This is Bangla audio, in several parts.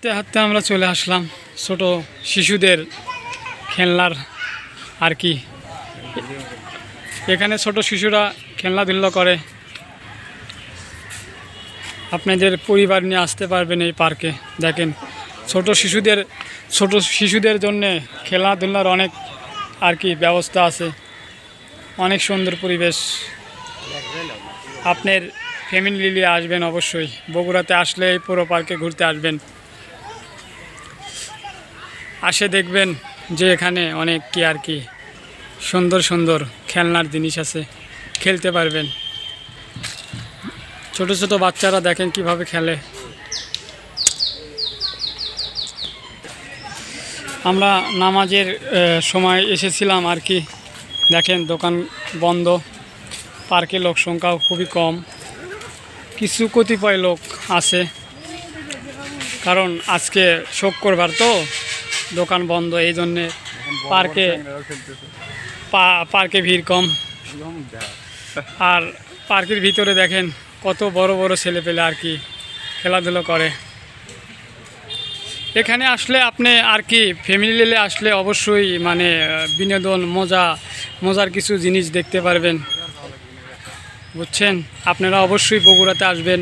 হাঁটতে হাঁটতে আমরা চলে আসলাম ছোট শিশুদের খেলনার আর কি। এখানে ছোট শিশুরা খেলনাধুলা করে। আপনাদের পরিবার নিয়ে আসতে পারবেন এই পার্কে। দেখেন ছোট শিশুদের জন্য খেলাধুলার অনেক আর কি ব্যবস্থা আছে। অনেক সুন্দর পরিবেশ। আপনার ফ্যামিলি নিয়ে আসবেন অবশ্যই। বগুড়াতে আসলে এই পুরো পার্কে ঘুরতে আসবেন। আসে দেখবেন যে এখানে অনেক কি আর কি সুন্দর সুন্দর খেলনার জিনিস আছে, খেলতে পারবেন। ছোট ছোট বাচ্চারা দেখেন কিভাবে খেলে। আমরা নামাজের সময় এসেছিলাম আর কি। দেখেন দোকান বন্ধ, পার্কে লোক সংখ্যাও খুবই কম। কিছু কতিপয় লোক আছে, কারণ আজকে শুক্রবার তো দোকান বন্ধ, এই জন্যে পার্কে ভিড় কম। আর পার্কের ভিতরে দেখেন কত বড় বড় ছেলেপেলে আর কি খেলাধুলো করে। এখানে আসলে আপনি আর কি ফ্যামিলি নিয়ে আসলে অবশ্যই মানে বিনোদন মজার কিছু জিনিস দেখতে পারবেন, বুঝছেন। আপনারা অবশ্যই বগুড়াতে আসবেন,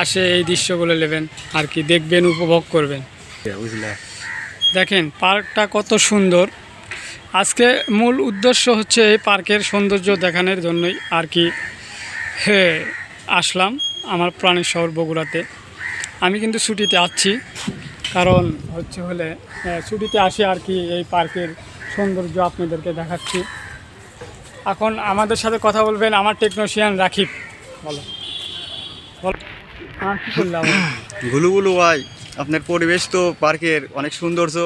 আসে এই দৃশ্যগুলো নেবেন আর কি, দেখবেন, উপভোগ করবেন। দেখেন পার্কটা কত সুন্দর। আজকে মূল উদ্দেশ্য হচ্ছে এই পার্কের সৌন্দর্য দেখানোর জন্যই আর কি আসলাম আমার প্রাণের শহর বগুড়াতে। আমি কিন্তু ছুটিতে আসছি, কারণ হলে ছুটিতে আসি আর কি এই পার্কের সৌন্দর্য আপনাদেরকে দেখাচ্ছি। এখন আমাদের সাথে কথা বলবেন আমার টেকনিশিয়ান রাকিব। বলো কি করলাম গুলুগুলু ভাই, আপনার পরিবেশ তো পার্কের অনেক সৌন্দর্য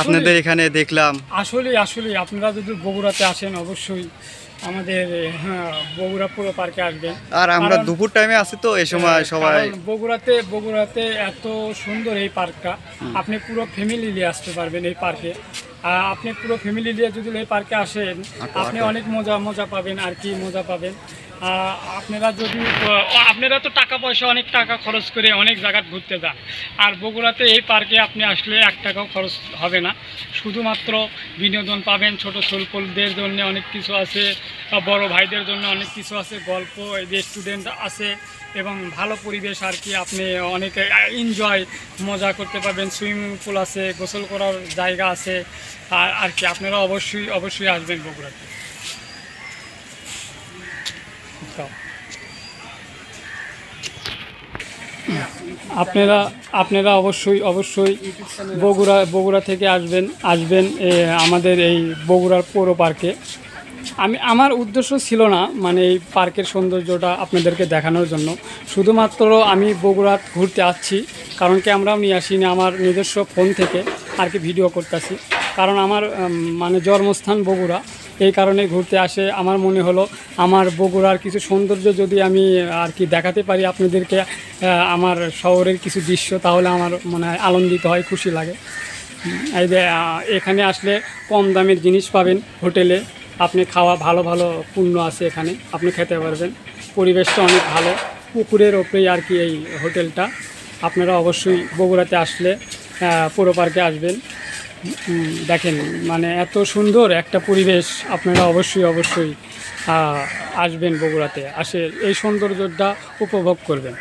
আপনাদের এখানে দেখলাম। আসলে আপনারা যদি বগুড়াতে আসেন অবশ্যই আমাদের বগুড়া পুরো পার্কে আসবেন। আর আমরা দুপুর টাইমে আছি তো এই সময় সবাই বগুড়াতে এত সুন্দর এই পার্কটা, আপনি পুরো ফ্যামিলি নিয়ে আসতে পারবেন এই পার্কে। আপনি পুরো ফ্যামিলি নিয়ে যদি এই পার্কে আসেন আপনি অনেক মজা পাবেন আর কি, মজা পাবেন। আপনারা তো টাকা পয়সা অনেক টাকা খরচ করে অনেক জায়গা ঘুরতে যান, আর বগুড়াতে এই পার্কে আপনি আসলে 1 টাকাও খরচ হবে না। শুধুমাত্র বিনোদন পাবেন। ছোটো ছোটদের জন্য অনেক কিছু আছে, বড় ভাইদের জন্য অনেক কিছু আছে, গল্প, রেস্টুরেন্ট আছে এবং ভালো পরিবেশ আর কি। আপনি অনেক মজা করতে পারবেন। সুইমিং পুল আছে, গোসল করার জায়গা আছে আর কি। আপনারা অবশ্যই আসবেন বগুড়াতে। আপনারা অবশ্যই বগুড়া থেকে আসবেন আমাদের এই বগুড়ার পৌর পার্কে। আমার উদ্দেশ্য ছিল না মানে এই পার্কের সৌন্দর্যটা আপনাদেরকে দেখানোর জন্য, শুধুমাত্র আমি বগুড়া ঘুরতে আসছি। কারণ কি আমরাও নিয়ে আসিনি, আমার নিজস্ব ফোন থেকে আর কি ভিডিও করতেছি। কারণ আমার মানে জন্মস্থান বগুড়া, এই কারণে ঘুরতে আসে। আমার মনে হলো আমার বগুড়ার কিছু সৌন্দর্য যদি আমি আর কি দেখাতে পারি আপনাদেরকে, আমার শহরের কিছু দৃশ্য, তাহলে আমার মনে হয় আনন্দিত হয়, খুশি লাগে। এই যে এখানে আসলে কম দামের জিনিস পাবেন হোটেলে। আপনি খাওয়া ভালো পণ্য আছে এখানে, আপনি খেতে পারবেন। পরিবেশটা অনেক ভালো, পুকুরের ওপরেই আর কি এই হোটেলটা। আপনারা অবশ্যই বগুড়াতে আসলে পুরো পার্কে আসবেন। দেখেন মানে এত সুন্দর একটা পরিবেশ। আপনারা অবশ্যই আসবেন বগুড়াতে, আসে এই সৌন্দর্যটা উপভোগ করবেন।